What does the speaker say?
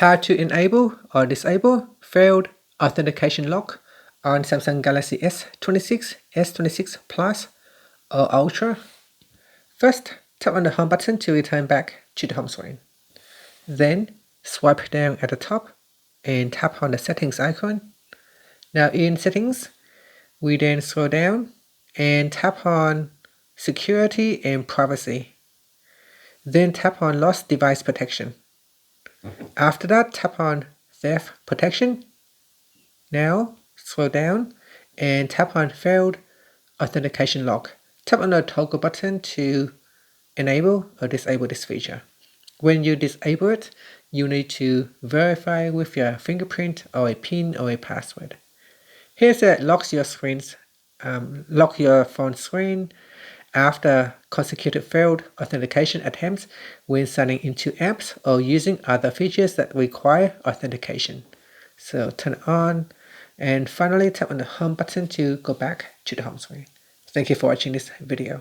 How to enable or disable Failed Authentication Lock on Samsung Galaxy S26, S26 Plus or Ultra. First, tap on the home button to return back to the home screen. Then, swipe down at the top and tap on the settings icon. Now in settings, we then scroll down and tap on security and privacy. Then tap on lost device protection. After that, tap on theft protection. Now scroll down and tap on Failed Authentication Lock. Tap on the toggle button to enable or disable this feature. When you disable it, you need to verify with your fingerprint or a PIN or a password. Here's it locks your screens, lock your phone screen after consecutive failed authentication attempts when signing into apps or using other features that require authentication. So turn it on and finally tap on the home button to go back to the home screen. Thank you for watching this video.